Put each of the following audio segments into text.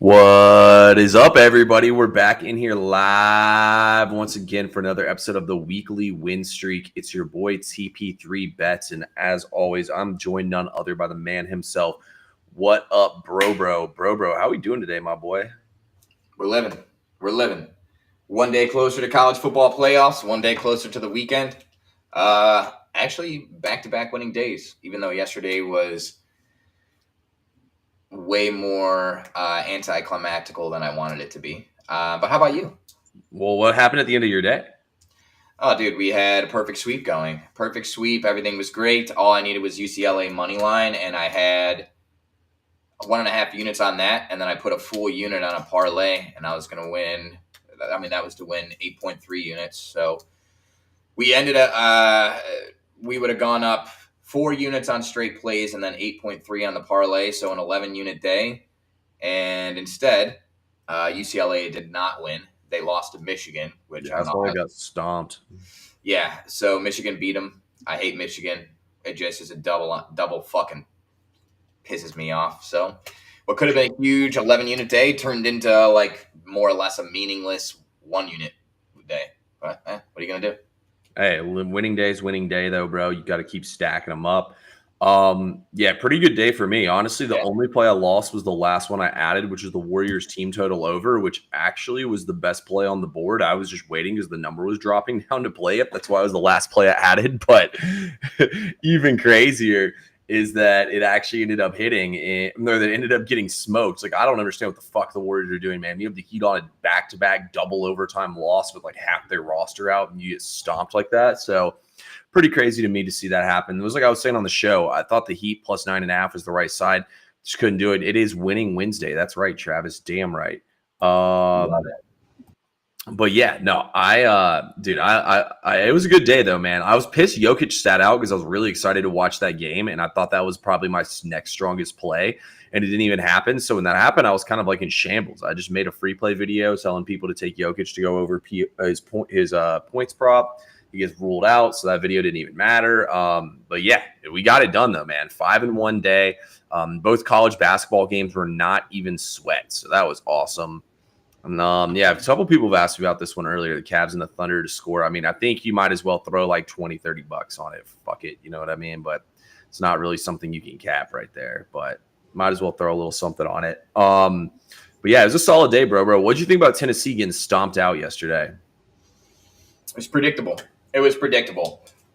What is up, everybody? We're back in here live once again for another episode of the weekly win streak. It's your boy TP3 Bets, and as always, I'm joined none other by the man himself. What up, bro? How we doing today, my boy? We're living. 1 day closer to college football playoffs, 1 day closer to the weekend. Actually, back-to-back winning days, even though yesterday was way more anticlimactical than I wanted it to be. But how about you? Well, what happened at the end of your day? Oh, dude, we had a perfect sweep going. Perfect sweep. Everything was great. All I needed was UCLA money line, and I had 1.5 units on that, and then I put a full unit on a parlay, and I was going to win. I mean, that was to win 8.3 units. So we ended up, we would have gone up 4 units on straight plays and then 8.3 on the parlay, so an 11-unit day. And instead, UCLA did not win. They lost to Michigan, which That's why I got stomped. Yeah, so Michigan beat them. I hate Michigan. It just is a double fucking pisses me off. So what could have been a huge 11-unit day turned into like more or less a meaningless 1-unit day. But what are you going to do? Hey, winning day though, bro. You got to keep stacking them up. Yeah, pretty good day for me. Honestly, the only play I lost was the last one I added, which is the Warriors team total over, which actually was the best play on the board. I was just waiting because the number was dropping down to play it. That's why it was the last play I added. But even crazier is that it actually ended up hitting, or that ended up getting smoked. Like, I don't understand what the fuck the Warriors are doing, man. You have the Heat on a back-to-back double overtime loss with like half their roster out, and you get stomped like that. So pretty crazy to me to see that happen. It was like I was saying on the show, I thought the Heat plus 9.5 was the right side. Just couldn't do it. It is winning Wednesday. That's right, Travis. Damn right. But yeah, no, it was a good day though, man. I was pissed Jokic sat out because I was really excited to watch that game, and I thought that was probably my next strongest play, and it didn't even happen. So when that happened, I was kind of like in shambles. I just made a free play video telling people to take Jokic to go over his points prop. He gets ruled out, so that video didn't even matter. But yeah, we got it done though, man. 5-1 day. Both college basketball games were not even sweat, so that was awesome. And yeah, a couple people have asked me about this one earlier, the Cavs and the Thunder to score. I mean, I think you might as well throw like 20, 30 bucks on it. Fuck it. You know what I mean? But it's not really something you can cap right there, but might as well throw a little something on it. But yeah, it was a solid day, bro. What'd you think about Tennessee getting stomped out yesterday? It was predictable.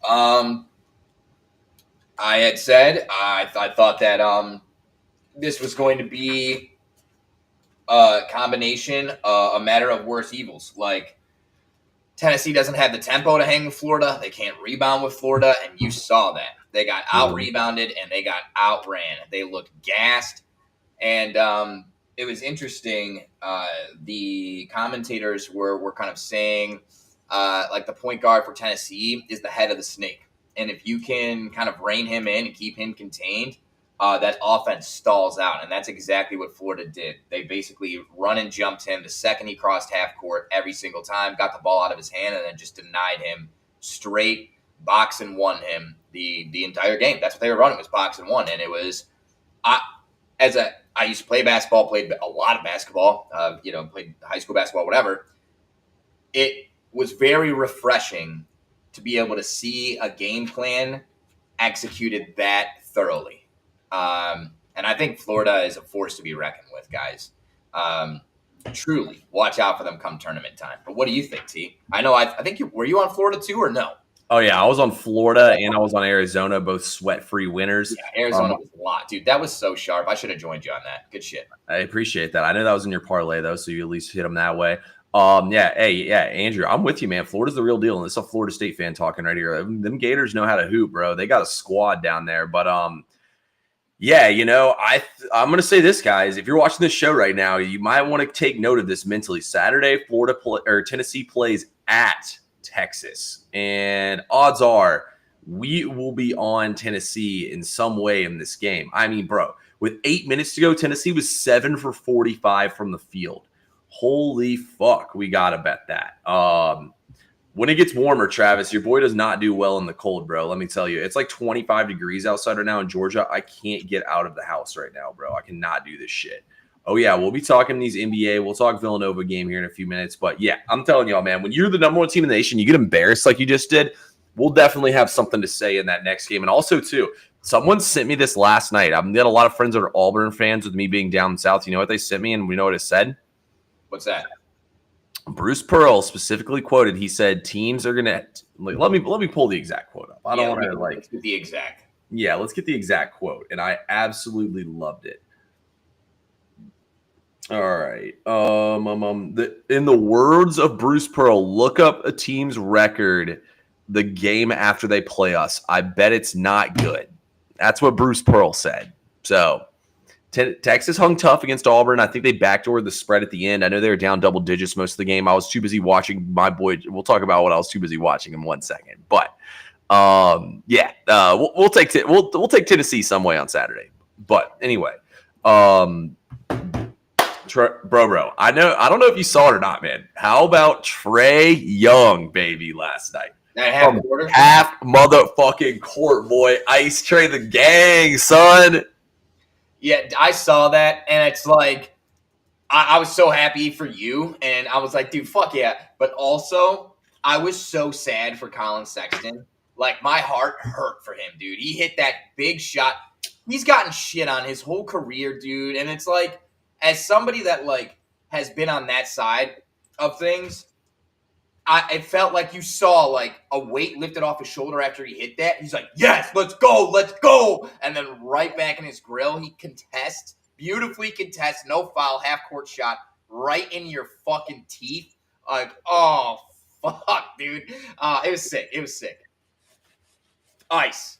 I had said, I thought that this was going to be a combination, a matter of worse evils. Like, Tennessee doesn't have the tempo to hang with Florida. They can't rebound with Florida, and you saw that. They got out-rebounded, and they got outran. They looked gassed, and it was interesting. The commentators were kind of saying, like, the point guard for Tennessee is the head of the snake. And if you can kind of rein him in and keep him contained, that offense stalls out, and that's exactly what Florida did. They basically run and jumped him the second he crossed half court every single time, got the ball out of his hand, and then just denied him straight, box and one him the entire game. That's what they were running, was box and one, and it was I used to play basketball, played a lot of basketball, played high school basketball, whatever. It was very refreshing to be able to see a game plan executed that thoroughly. And I think Florida is a force to be reckoned with, guys. Truly, watch out for them come tournament time. But what do you think, T? I know. I think were you on Florida too, or no? Oh yeah, I was on Florida and I was on Arizona, both sweat-free winners. Yeah, Arizona was a lot, dude. That was so sharp. I should have joined you on that. Good shit. I appreciate that. I know that was in your parlay though, so you at least hit them that way. Andrew, I'm with you, man. Florida's the real deal, and it's a Florida State fan talking right here. Them Gators know how to hoop, bro. They got a squad down there, but yeah, I'm going to say this, guys. If you're watching this show right now, you might want to take note of this mentally. Saturday, Tennessee plays at Texas, and odds are we will be on Tennessee in some way in this game. I mean, bro, with 8 minutes to go, Tennessee was 7 for 45 from the field. Holy fuck, we got to bet that. When it gets warmer, Travis, your boy does not do well in the cold, bro. Let me tell you. It's like 25 degrees outside right now in Georgia. I can't get out of the house right now, bro. I cannot do this shit. Oh, yeah, we'll be talking these NBA. We'll talk Villanova game here in a few minutes. But, yeah, I'm telling y'all, man, when you're the number one team in the nation, you get embarrassed like you just did, we'll definitely have something to say in that next game. And also, too, someone sent me this last night. I've got a lot of friends that are Auburn fans with me being down south. You know what they sent me, and we know what it said? What's that? Bruce Pearl specifically quoted. He said, "Teams are gonna let me pull the exact quote up. I don't want to let's get the exact. Yeah, let's get the exact quote." And I absolutely loved it. All right. In the words of Bruce Pearl, look up a team's record the game after they play us. I bet it's not good. That's what Bruce Pearl said. So Texas hung tough against Auburn. I think they backdoored the spread at the end. I know they were down double digits most of the game. I was too busy watching my boy. We'll talk about what I was too busy watching in 1 second. But we'll take Tennessee some way on Saturday. But anyway, bro, I don't know if you saw it or not, man. How about Trae Young, baby, last night? Half motherfucking court, boy. Ice Trae the gang, son. Yeah, I saw that, and it's like, I was so happy for you, and I was like, dude, fuck yeah. But also, I was so sad for Colin Sexton. Like, my heart hurt for him, dude. He hit that big shot. He's gotten shit on his whole career, dude. And it's like, as somebody that, like, has been on that side of things, it felt like you saw, like, a weight lifted off his shoulder after he hit that. He's like, yes, let's go. And then right back in his grill, he beautifully contests, no foul, half-court shot, right in your fucking teeth. Like, oh, fuck, dude. It was sick. Ice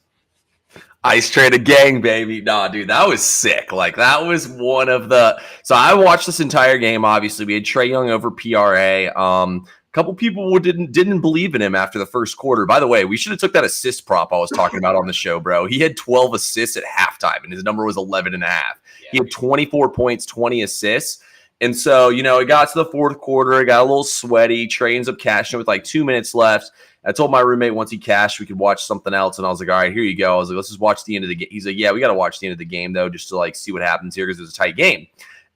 Trae the gang, baby. Nah, dude, that was sick. Like, that was one of the – so I watched this entire game, obviously. We had Trae Young over PRA. A couple people didn't believe in him after the first quarter. By the way, we should have took that assist prop I was talking about on the show, bro. He had 12 assists at halftime, and his number was 11 and a half. Yeah. He had 24 points, 20 assists. And so, it got to the fourth quarter. It got a little sweaty. Trae ends up cashing it with like 2 minutes left. I told my roommate once he cashed, we could watch something else. And I was like, all right, here you go. I was like, let's just watch the end of the game. He's like, yeah, we got to watch the end of the game, though, just to like see what happens here because it was a tight game.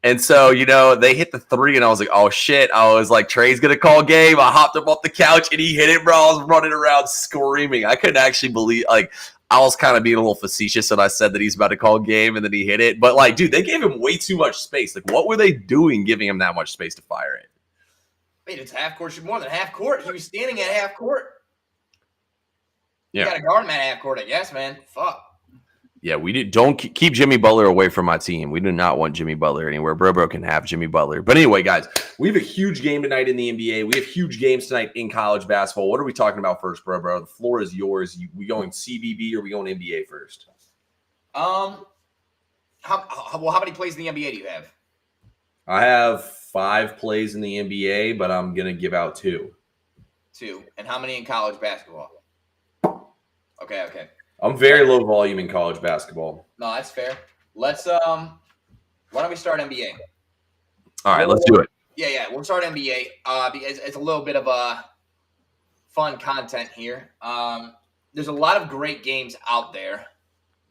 And so, they hit the three, and I was like, oh, shit. I was like, Trae's going to call game. I hopped up off the couch, and he hit it, bro. I was running around screaming. I couldn't actually believe, like, I was kind of being a little facetious, and I said that he's about to call game, and then he hit it. But, like, dude, they gave him way too much space. Like, what were they doing giving him that much space to fire it? Wait, it's half court. More than half court. He was standing at half court. Yeah. You got to guard him at half court, I guess, man. Fuck. Yeah, don't keep Jimmy Butler away from my team. We do not want Jimmy Butler anywhere. Bro can have Jimmy Butler. But anyway, guys, we have a huge game tonight in the NBA. We have huge games tonight in college basketball. What are we talking about first, bro? The floor is yours. We going CBB or we going NBA first? How many plays in the NBA do you have? I have 5 plays in the NBA, but I'm gonna give out 2. 2. And how many in college basketball? Okay. I'm very low volume in college basketball. No, that's fair. Let's why don't we start NBA? All right, let's do it. Yeah, we'll start NBA. Because it's a little bit of a fun content here. There's a lot of great games out there.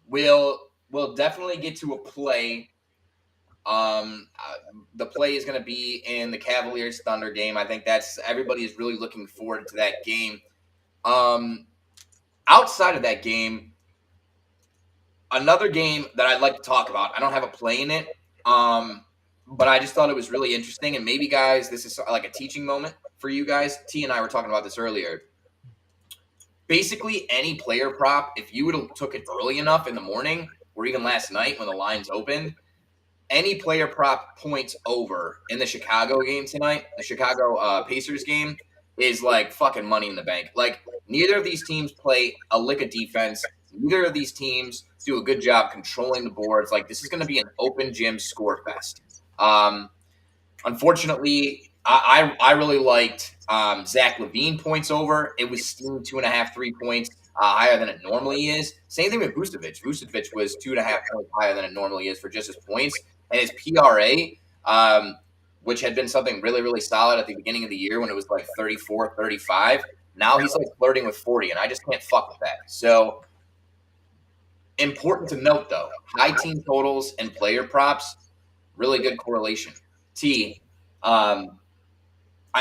We'll definitely get to a play. The play is going to be in the Cavaliers Thunder game. I think everybody is really looking forward to that game. Outside of that game, another game that I'd like to talk about, I don't have a play in it, but I just thought it was really interesting. And maybe, guys, this is like a teaching moment for you guys. T and I were talking about this earlier. Basically, any player prop, if you would have took it early enough in the morning or even last night when the lines opened, any player prop points over in the Chicago game tonight, the Chicago Pacers game, is like fucking money in the bank. Like, neither of these teams play a lick of defense. Neither of these teams do a good job controlling the boards. Like, this is going to be an open gym score fest. Unfortunately, I really liked Zach LaVine points over. It was steamed 2.5, 3 points higher than it normally is. Same thing with Vucevic. Vucevic was 2.5 points higher than it normally is for just his points. And his PRA, which had been something really, really solid at the beginning of the year when it was like 34, 35. Now he's like flirting with 40, and I just can't fuck with that. So, important to note, though, high team totals and player props Really good correlation. T, I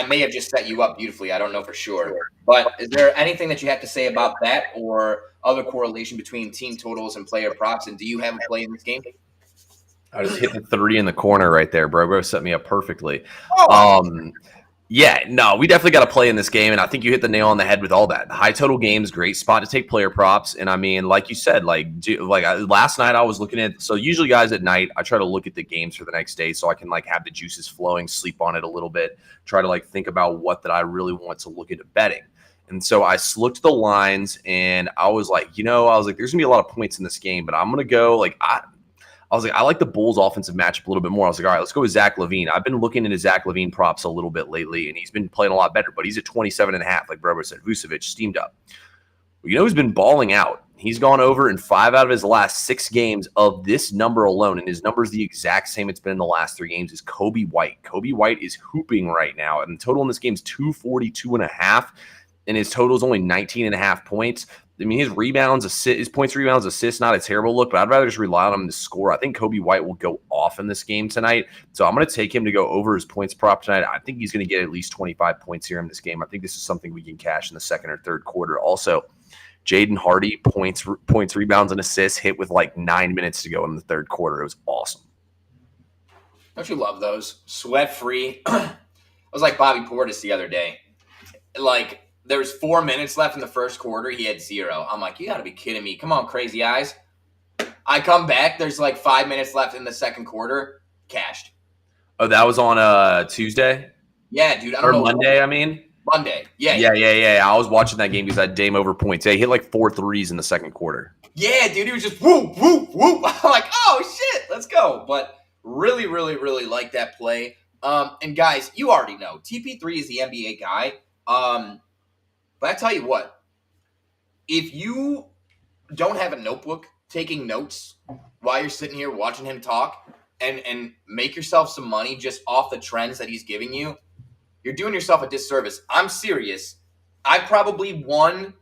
may have just set you up beautifully. I don't know for sure. But is there anything that you have to say about that or other correlation between team totals and player props? And do you have a play in this game? I just hit the 3 in the corner right there, bro. Bro set me up perfectly. Oh, Yeah, no, we definitely got to play in this game, and I think you hit the nail on the head with all that. The high total games, great spot to take player props, and I mean, like you said, last night I was looking at. So usually, guys, at night I try to look at the games for the next day, so I can like have the juices flowing, sleep on it a little bit, try to like think about what that I really want to look into betting. And so I looked at the lines, and I was like, there's gonna be a lot of points in this game, but I'm gonna go I was like, I like the Bulls offensive matchup a little bit more. I was like, all right, let's go with Zach LaVine. I've been looking into Zach LaVine props a little bit lately, and he's been playing a lot better, but he's at 27.5, like Brobo said. Vucevic steamed up. Well, he's been balling out. He's gone over in 5 out of his last 6 games of this number alone, and his number is the exact same it's been in the last 3 games, is Kobe White. Kobe White is hooping right now, and the total in this game is 242.5, and his total is only 19.5 points. I mean, his points, rebounds, assists, not a terrible look, but I'd rather just rely on him to score. I think Kobe White will go off in this game tonight, so I'm going to take him to go over his points prop tonight. I think he's going to get at least 25 points here in this game. I think this is something we can cash in the second or third quarter. Also, Jaden Hardy, points, rebounds, and assists hit with like 9 minutes to go in the third quarter. It was awesome. don't you love those? Sweat free. I was like Bobby Portis the other day. Like, there was 4 minutes left in the first quarter. He had 0. I'm like, you got to be kidding me. Come on, crazy eyes. I come back. There's like 5 minutes left in the second quarter. Cashed. Oh, that was on Tuesday? Yeah, dude. I don't know. Monday, I mean? Monday. Yeah. I was watching that game because I had Dame over points. Yeah, he hit like 4 threes in the second quarter. Yeah, dude. He was just whoop, whoop, whoop. I'm like, oh, shit. Let's go. But really, really, really like that play. And guys, you already know. TP3 is the NBA guy. But I tell you what, if you don't have a notebook taking notes while you're sitting here watching him talk and make yourself some money just off the trends that he's giving you, you're doing yourself a disservice. I'm serious. I probably won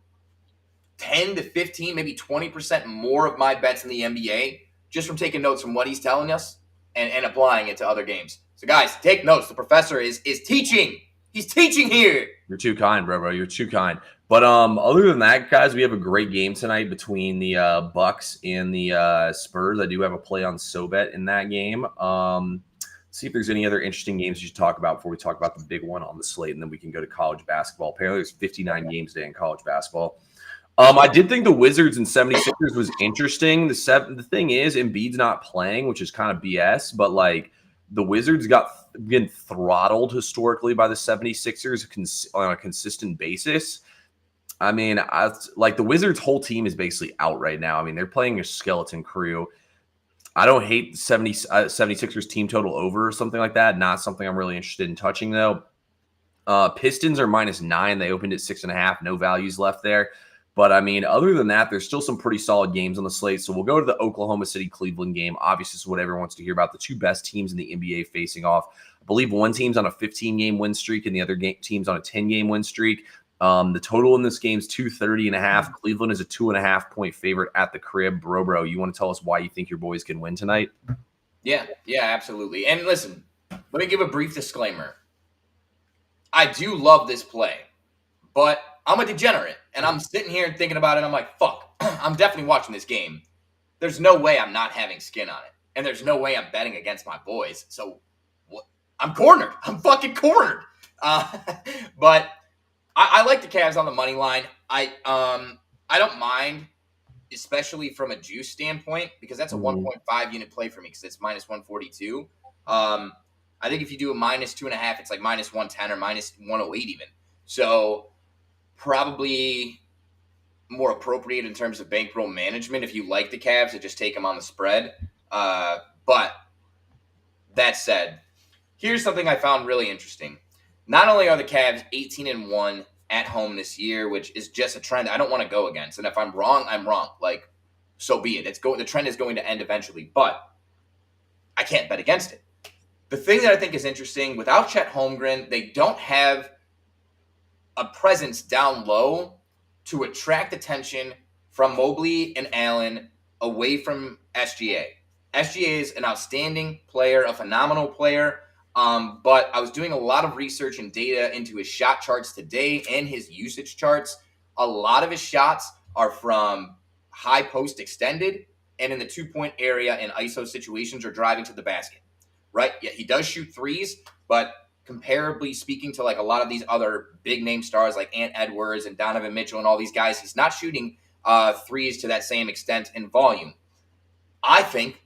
10 to 15, maybe 20% more of my bets in the NBA just from taking notes from what he's telling us and applying it to other games. So guys, take notes. The professor is teaching. He's teaching here. You're too kind, bro. You're too kind. But other than that, guys, we have a great game tonight between the Bucks and the Spurs. I do have a play on SoBet in that game. See if there's any other interesting games you should talk about before we talk about the big one on the slate, and then we can go to college basketball. Apparently, there's 59 games today in college basketball. I did think the Wizards and 76ers was interesting. The thing is, Embiid's not playing, which is kind of BS, but like the Wizards been throttled historically by the 76ers on a consistent basis. I mean, the Wizards' whole team is basically out right now. I mean, they're playing a skeleton crew. I don't hate 76ers team total over or something like that. Not something I'm really interested in touching, though. Pistons are -9. They opened at 6.5. No values left there. But, I mean, other than that, there's still some pretty solid games on the slate. So we'll go to the Oklahoma City-Cleveland game. Obviously, this is what everyone wants to hear about. The two best teams in the NBA facing off. I believe one team's on a 15-game win streak and the other team's on a 10-game win streak. The total in this game is 230.5. Cleveland is a 2.5-point favorite at the crib. Bro, you want to tell us why you think your boys can win tonight? Yeah, absolutely. And listen, let me give a brief disclaimer. I do love this play, but I'm a degenerate, and I'm sitting here and thinking about it. I'm like, fuck, I'm definitely watching this game. There's no way I'm not having skin on it, and there's no way I'm betting against my boys. So I'm cornered. I'm fucking cornered. But I like the Cavs on the money line. I don't mind, especially from a juice standpoint, because that's a 1.5 unit play for me because it's -142. I think if you do a -2.5, it's like -110 or -108 even. So probably more appropriate in terms of bankroll management if you like the Cavs to just take them on the spread. But that said, here's something I found really interesting. Not only are the Cavs 18-1 at home this year, which is just a trend I don't want to go against. And if I'm wrong, I'm wrong. Like, so be it. The trend is going to end eventually, but I can't bet against it. The thing that I think is interesting, without Chet Holmgren, they don't have a presence down low to attract attention from Mobley and Allen away from SGA. SGA is an outstanding player, a phenomenal player. But I was doing a lot of research and data into his shot charts today and his usage charts. A lot of his shots are from high post extended and in the 2-point area in ISO situations or driving to the basket, right? Yeah, he does shoot threes, but comparably speaking to like a lot of these other big name stars like Ant Edwards and Donovan Mitchell and all these guys, he's not shooting threes to that same extent in volume. I think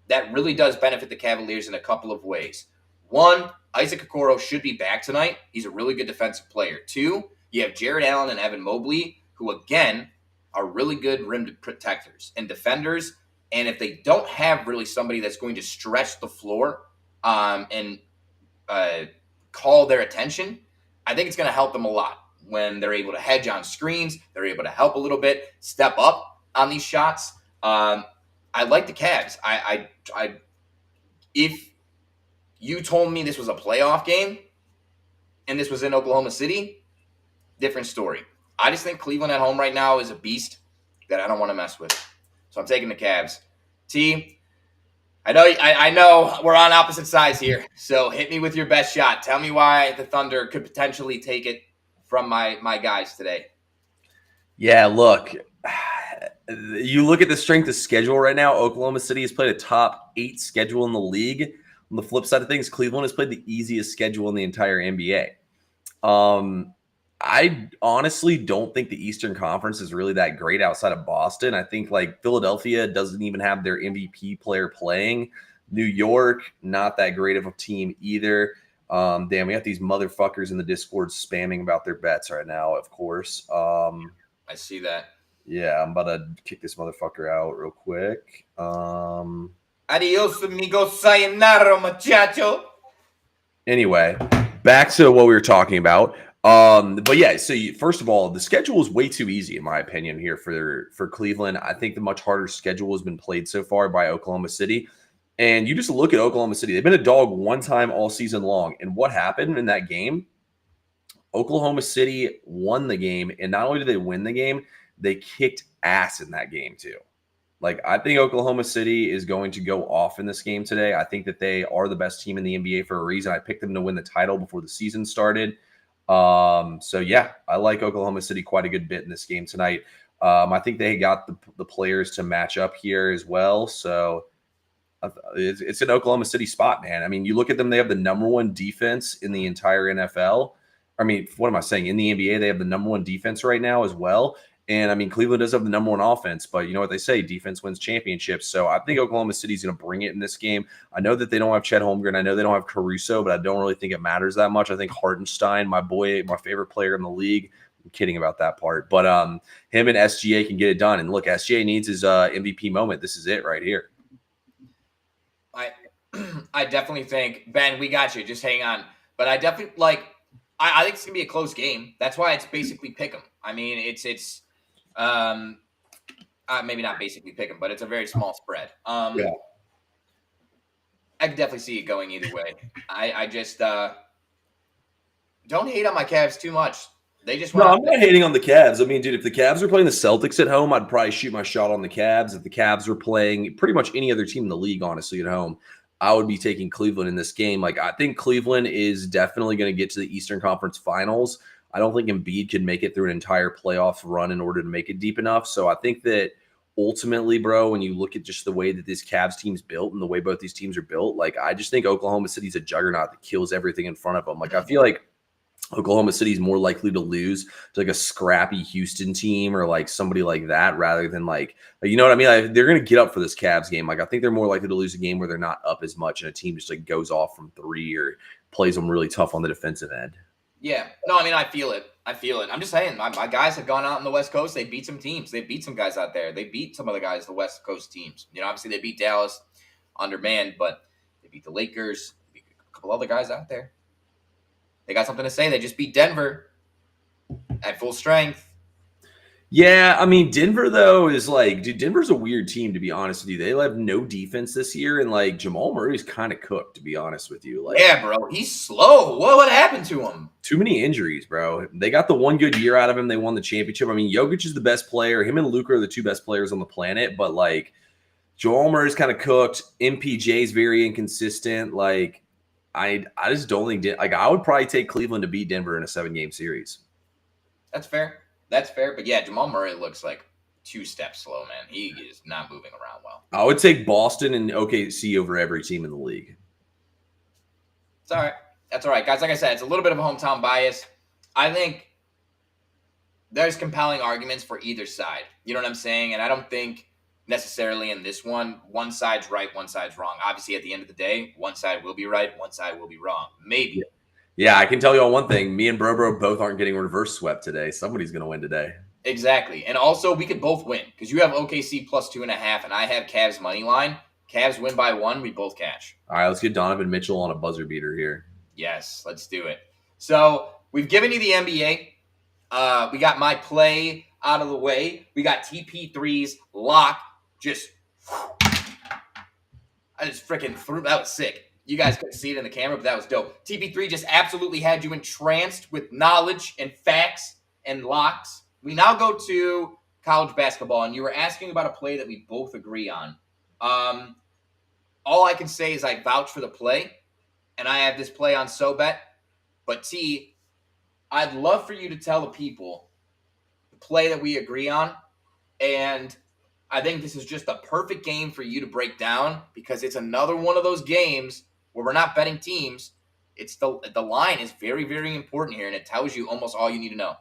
that really does benefit the Cavaliers in a couple of ways. One, Isaac Okoro should be back tonight. He's a really good defensive player. Two, you have Jared Allen and Evan Mobley, who, again, are really good rim protectors and defenders. And if they don't have really somebody that's going to stretch the floor and call their attention, I think it's going to help them a lot when they're able to hedge on screens. They're able to help a little bit, step up on these shots. I like the Cavs. If you told me this was a playoff game and this was in Oklahoma City, different story. I just think Cleveland at home right now is a beast that I don't want to mess with. So I'm taking the Cavs. T, I know we're on opposite sides here, so hit me with your best shot. Tell me why the Thunder could potentially take it from my guys today. Yeah, look, you look at the strength of schedule right now. Oklahoma City has played a top 8 schedule in the league. On the flip side of things, Cleveland has played the easiest schedule in the entire NBA. I honestly don't think the Eastern Conference is really that great outside of Boston. I think like Philadelphia doesn't even have their MVP player playing. New York, not that great of a team either. Damn, we got these motherfuckers in the Discord spamming about their bets right now, of course. I see that. Yeah, I'm about to kick this motherfucker out real quick. Adios, amigo. Sayonara, muchacho. Anyway, back to what we were talking about. But yeah, so first of all, the schedule is way too easy in my opinion here for Cleveland. I think the much harder schedule has been played so far by Oklahoma City. And you just look at Oklahoma City. They've been a dog one time all season long. And what happened in that game? Oklahoma City won the game. And not only did they win the game, they kicked ass in that game too. Like, I think Oklahoma City is going to go off in this game today. I think that they are the best team in the NBA for a reason. I picked them to win the title before the season started. So yeah, I like Oklahoma City quite a good bit in this game tonight. I think they got the players to match up here as well. So it's an Oklahoma City spot, man. I mean, you look at them, they have the number 1 defense in the entire NFL. I mean, what am I saying? In the NBA, they have the number 1 defense right now as well. And I mean, Cleveland does have the number 1 offense, but you know what they say, defense wins championships. So I think Oklahoma City's going to bring it in this game. I know that they don't have Chet Holmgren. I know they don't have Caruso, but I don't really think it matters that much. I think Hartenstein, my boy, my favorite player in the league. I'm kidding about that part. But him and SGA can get it done. And look, SGA needs his MVP moment. This is it right here. I definitely think, Ben, we got you. Just hang on. But I definitely I think it's gonna be a close game. That's why it's basically pick 'em. I mean, it's maybe not basically pick 'em, but it's a very small spread. Yeah. I can definitely see it going either way. I just don't hate on my Cavs too much. They just no, I'm not hating on the Cavs. I mean, dude, if the Cavs are playing the Celtics at home, I'd probably shoot my shot on the Cavs. If the Cavs were playing pretty much any other team in the league, honestly, at home, I would be taking Cleveland in this game. Like, I think Cleveland is definitely going to get to the Eastern Conference Finals. I don't think Embiid can make it through an entire playoff run in order to make it deep enough. So I think that ultimately, bro, when you look at just the way that this Cavs team's built and the way both these teams are built, like, I just think Oklahoma City's a juggernaut that kills everything in front of them. Like, I feel like Oklahoma City is more likely to lose to like a scrappy Houston team or like somebody like that rather than like you know what I mean? Like, they're going to get up for this Cavs game. Like, I think they're more likely to lose a game where they're not up as much and a team just like goes off from 3 or plays them really tough on the defensive end. Yeah. No, I mean, I feel it. I'm just saying, my guys have gone out on the West Coast. They beat some teams. They beat some guys out there. They beat some of the guys, the West Coast teams. You know, obviously they beat Dallas undermanned, but they beat the Lakers. They beat a couple other guys out there. They got something to say. They just beat Denver at full strength. Yeah, I mean, Denver, though, is like, dude, Denver's a weird team, to be honest with you. They have no defense this year, and like Jamal Murray's kind of cooked, to be honest with you. Like, yeah, bro, he's slow. What happened to him? Too many injuries, bro. They got the one good year out of him. They won the championship. I mean, Jokic is the best player. Him and Luka are the 2 best players on the planet, but like, Joel Murray's kind of cooked. MPJ's very inconsistent. Like, I just don't think like I would probably take Cleveland to beat Denver in a 7-game series. That's fair. That's fair. But yeah, Jamal Murray looks like 2 steps slow, man. He is not moving around well. I would take Boston and OKC over every team in the league. It's all right. That's all right, guys. Like I said, it's a little bit of a hometown bias. I think there's compelling arguments for either side. You know what I'm saying? And I don't think necessarily in this one side's right, one side's wrong. Obviously, at the end of the day, one side will be right, one side will be wrong. Maybe. Yeah, I can tell you on one thing. Me and Bro both aren't getting reverse swept today. Somebody's going to win today. Exactly. And also, we could both win because you have OKC plus 2.5, and I have Cavs money line. Cavs win by 1. We both cash. All right, let's get Donovan Mitchell on a buzzer beater here. Yes, let's do it. So we've given you the NBA. We got my play out of the way. We got TP3's lock. I just freaking threw. That was sick. You guys couldn't see it in the camera, but that was dope. TP3 just absolutely had you entranced with knowledge and facts and locks. We now go to college basketball, and you were asking about a play that we both agree on. All I can say is I vouch for the play, and I have this play on SoBet. But T, I'd love for you to tell the people the play that we agree on, and I think this is just a perfect game for you to break down because it's another one of those games where we're not betting teams. It's the line is very, very important here, and it tells you almost all you need to know.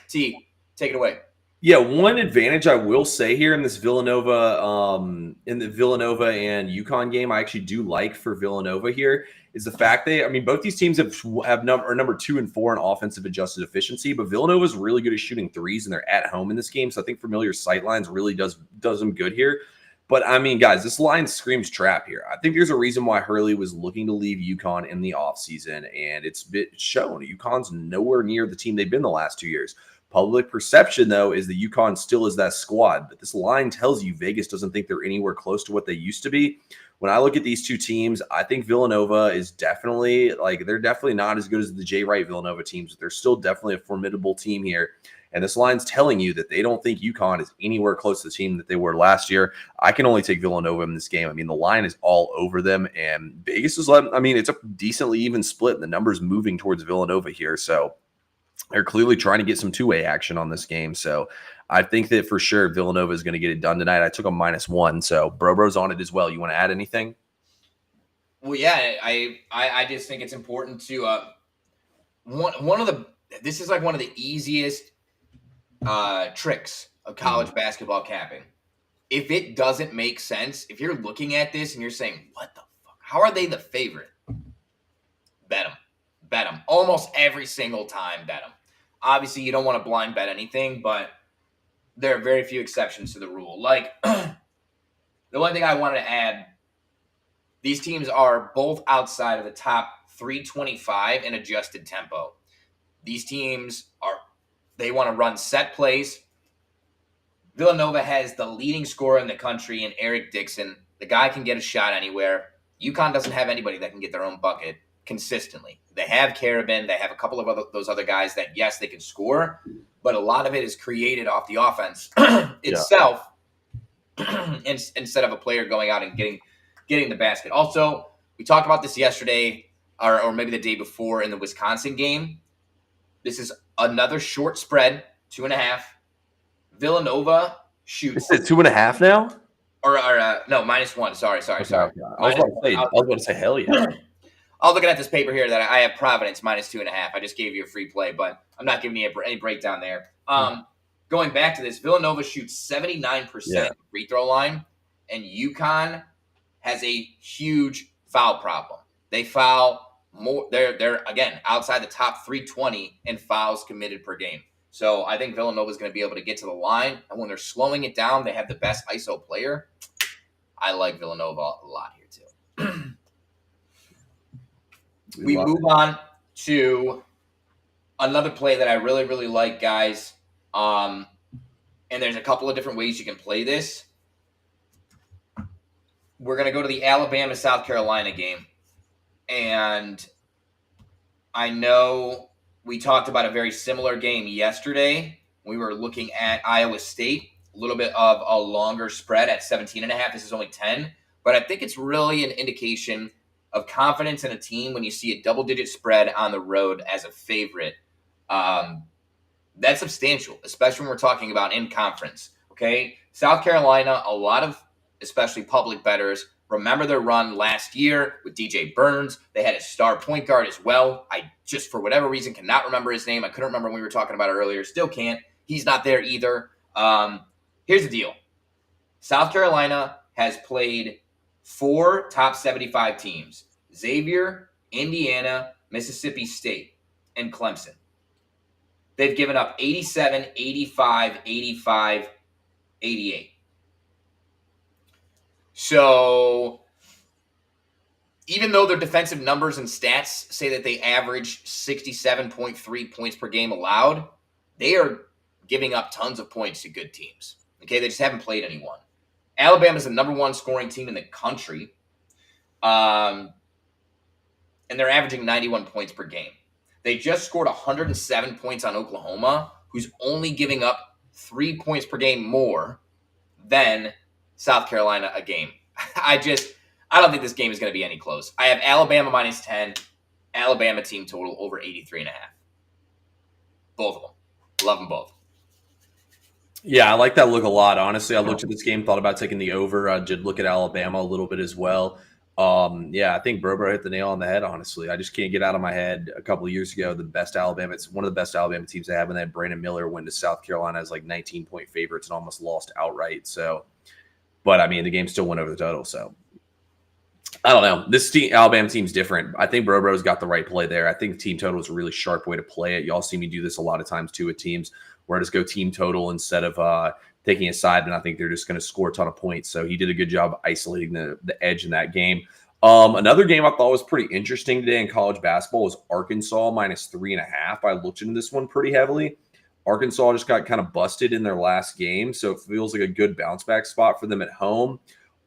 T, take it away. Yeah, one advantage I will say here in this Villanova, in the Villanova and UConn game, I actually do like for Villanova here is the fact both these teams are number 2 and 4 in offensive adjusted efficiency, but Villanova is really good at shooting threes and they're at home in this game. So I think familiar sightlines really does them good here. But I mean, guys, this line screams trap here. I think there's a reason why Hurley was looking to leave UConn in the offseason, and it's shown. UConn's nowhere near the team they've been the last 2 years. Public perception, though, is that UConn still is that squad. But this line tells you Vegas doesn't think they're anywhere close to what they used to be. When I look at these two teams, I think Villanova is definitely, they're definitely not as good as the Jay Wright Villanova teams. But they're still definitely a formidable team here. And this line's telling you that they don't think UConn is anywhere close to the team that they were last year. I can only take Villanova in this game. I mean, the line is all over them. And Vegas is, it's a decently even split. And the number's moving towards Villanova here. So they're clearly trying to get some two-way action on this game. So I think that for sure Villanova is going to get it done tonight. I took a -1, so Bro's on it as well. You want to add anything? Well, yeah, I just think it's important to this is like one of the easiest tricks of college basketball capping. If it doesn't make sense, if you're looking at this and you're saying, what the fuck? How are they the favorite? Bet them. Bet them. Almost every single time, bet them. Obviously, you don't want to blind bet anything, but there are very few exceptions to the rule. Like, the one thing I wanted to add, these teams are both outside of the top 325 in adjusted tempo. These teams they want to run set plays. Villanova has the leading scorer in the country in Eric Dixon. The guy can get a shot anywhere. UConn doesn't have anybody that can get their own bucket consistently. They have Carabin. They have a couple of those other guys that, yes, they can score, but a lot of it is created off the offense itself instead of a player going out and getting the basket. Also, we talked about this yesterday or maybe the day before in the Wisconsin game. This is another short spread, 2.5. Villanova shoots. Is it 2.5 now? Or no, -1. Sorry. Okay. I was about to say, hell yeah. I was looking at this paper here that I have Providence -2.5. I just gave you a free play, but I'm not giving you any breakdown there. Going back to this, Villanova shoots 79% free throw line, and UConn has a huge foul problem. They foul more. They're again outside the top 320 in fouls committed per game. So I think Villanova is going to be able to get to the line, and when they're slowing it down, they have the best ISO player. I like Villanova a lot here too. We move on to another play that I really, really like, guys. And there's a couple of different ways you can play this. We're going to go to the Alabama-South Carolina game. And I know we talked about a very similar game yesterday. We were looking at Iowa State. a little bit of a longer spread at 17.5. This is only 10. But I think it's really an indication of confidence in a team when you see a double-digit spread on the road as a favorite. That's substantial, especially when we're talking about in conference. Okay, South Carolina, a lot of especially public bettors remember their run last year with DJ Burns. They had a star point guard as well. I just, for whatever reason, cannot remember his name. I couldn't remember when we were talking about it earlier. Still can't. He's not there either. Here's the deal. South Carolina has played 4 top 75 teams: Xavier, Indiana, Mississippi State, and Clemson. They've given up 87, 85, 85, 88. So even though their defensive numbers and stats say that they average 67.3 points per game allowed, they are giving up tons of points to good teams. Okay, they just haven't played anyone. Alabama is the number 1 scoring team in the country, and they're averaging 91 points per game. They just scored 107 points on Oklahoma, who's only giving up 3 points per game more than South Carolina a game. I don't think this game is going to be any close. I have Alabama minus 10, Alabama team total over 83.5. Both of them. Love them both. Yeah, I like that look a lot. Honestly, I looked at this game, thought about taking the over. I did look at Alabama a little bit as well. Yeah, I think Bro hit the nail on the head, honestly. I just can't get out of my head a couple of years ago, it's one of the best Alabama teams they have, and then Brandon Miller went to South Carolina as like 19-point favorites and almost lost outright. So, but I mean, the game still went over the total. So, I don't know. This Alabama team's different. I think Bro's got the right play there. I think team total is a really sharp way to play it. Y'all see me do this a lot of times too with teams where I just go team total instead of taking a side, and I think they're just going to score a ton of points. So he did a good job isolating the edge in that game. Another game I thought was pretty interesting today in college basketball was Arkansas minus 3.5. I looked into this one pretty heavily. Arkansas just got kind of busted in their last game, so it feels like a good bounce back spot for them at home.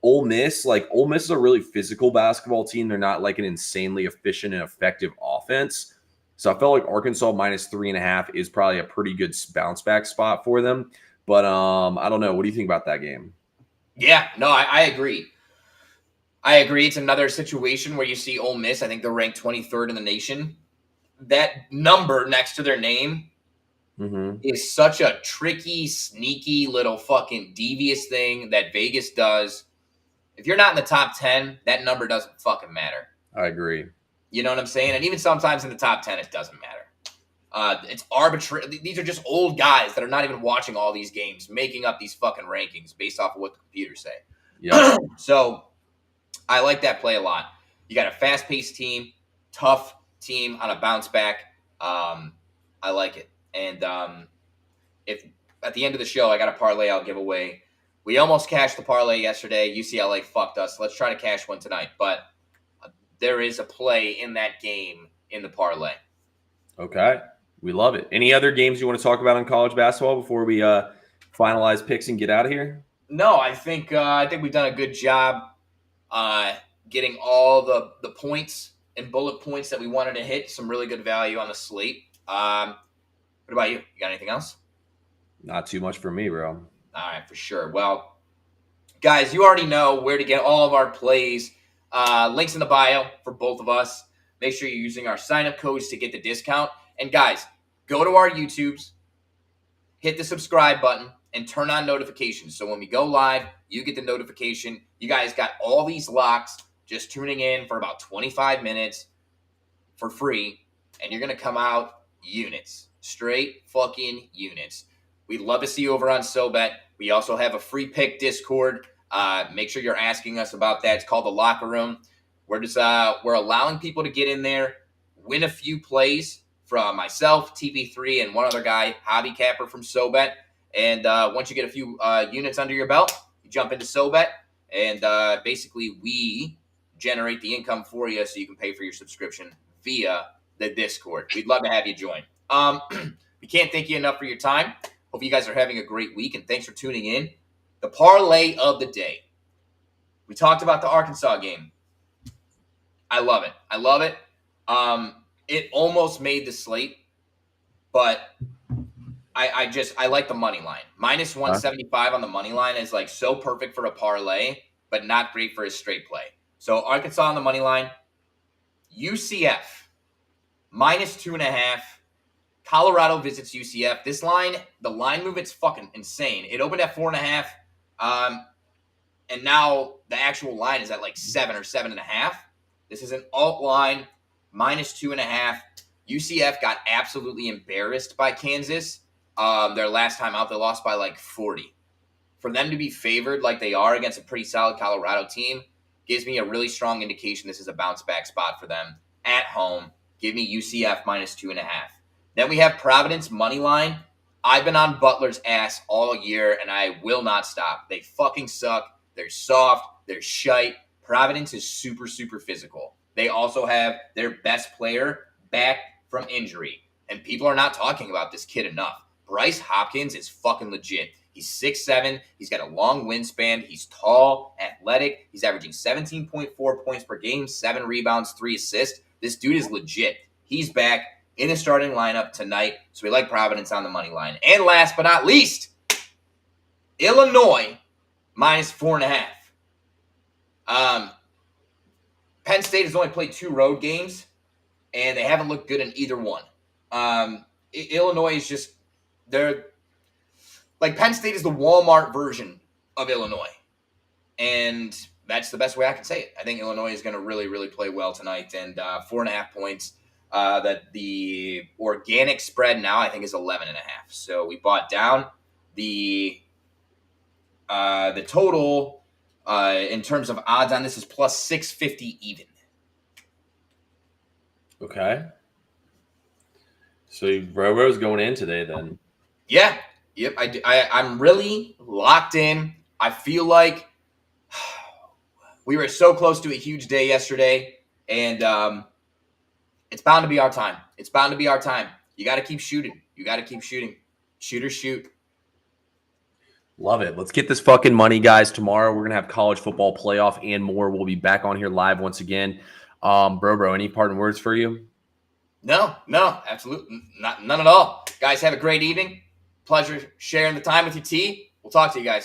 Ole Miss is a really physical basketball team. They're not like an insanely efficient and effective offense. So I felt like Arkansas minus 3.5 is probably a pretty good bounce back spot for them. But I don't know. What do you think about that game? Yeah, no, I agree. I agree. It's another situation where you see Ole Miss. I think they're ranked 23rd in the nation. That number next to their name is such a tricky, sneaky little fucking devious thing that Vegas does. If you're not in the top 10, that number doesn't fucking matter. I agree. You know what I'm saying? And even sometimes in the top 10, it doesn't matter. It's arbitrary. These are just old guys that are not even watching all these games, making up these fucking rankings based off of what the computers say. Yeah. So I like that play a lot. You got a fast-paced team, tough team on a bounce back. I like it. And if at the end of the show I got a parlay I'll give away. We almost cashed the parlay yesterday. UCLA fucked us. Let's try to cash one tonight. But there is a play in that game in the parlay. Okay. We love it. Any other games you want to talk about in college basketball before we finalize picks and get out of here? No, I think we've done a good job getting all the points and bullet points that we wanted to hit. Some really good value on the slate. What about you? You got anything else? Not too much for me, bro. All right, for sure. Well, guys, you already know where to get all of our plays. Links in the bio for both of us. Make sure you're using our sign-up codes to get the discount. And guys, go to our YouTubes, hit the subscribe button, and turn on notifications. So when we go live, you get the notification. You guys got all these locks just tuning in for about 25 minutes for free, and you're going to come out units. Straight fucking units. We'd love to see you over on SoBet. We also have a free pick Discord. Make sure you're asking us about that. It's called the Locker Room. We're allowing people to get in there, win a few plays from myself, TP3, and one other guy, Hobby Capper from SoBet. And once you get a few units under your belt, you jump into SoBet, and basically we generate the income for you so you can pay for your subscription via the Discord. We'd love to have you join. We can't thank you enough for your time. Hope you guys are having a great week, and thanks for tuning in. The parlay of the day. We talked about the Arkansas game. I love it. It almost made the slate, but I like the money line. Minus Huh? 175 on the money line is like so perfect for a parlay, but not great for a straight play. So Arkansas on the money line, UCF minus 2.5. Colorado visits UCF. This line, the line movement's fucking insane. It opened at 4.5, and now the actual line is at like 7 or 7.5. This is an alt line, minus 2.5. UCF got absolutely embarrassed by Kansas. Their last time out, they lost by like 40. For them to be favored like they are against a pretty solid Colorado team gives me a really strong indication this is a bounce back spot for them at home. Give me UCF minus 2.5. Then we have Providence money line. I've been on Butler's ass all year, and I will not stop. They fucking suck. They're soft. They're shite. Providence is super, super physical. They also have their best player back from injury, and people are not talking about this kid enough. Bryce Hopkins is fucking legit. He's 6'7". He's got a long wingspan. He's tall, athletic. He's averaging 17.4 points per game, 7 rebounds, 3 assists. This dude is legit. He's back in the starting lineup tonight, so we like Providence on the money line. And last but not least, Illinois minus 4.5. Penn State has only played 2 road games, and they haven't looked good in either one. Illinois is just, they're like, Penn State is the Walmart version of Illinois, and that's the best way I can say it. I think Illinois is going to really, really play well tonight, and 4.5 points. That the organic spread now I think is 11.5. So we bought down the total in terms of odds on this is plus 650 even. Okay. So Robo's going in today then. Yeah. Yep. I'm really locked in. I feel like we were so close to a huge day yesterday, and it's bound to be our time. It's bound to be our time. You got to keep shooting. You got to keep shooting. Shoot or shoot. Love it. Let's get this fucking money, guys. Tomorrow we're gonna have college football playoff and more. We'll be back on here live once again. Bro, any parting words for you? No, absolutely none at all. Guys, have a great evening. Pleasure sharing the time with you, T. We'll talk to you guys.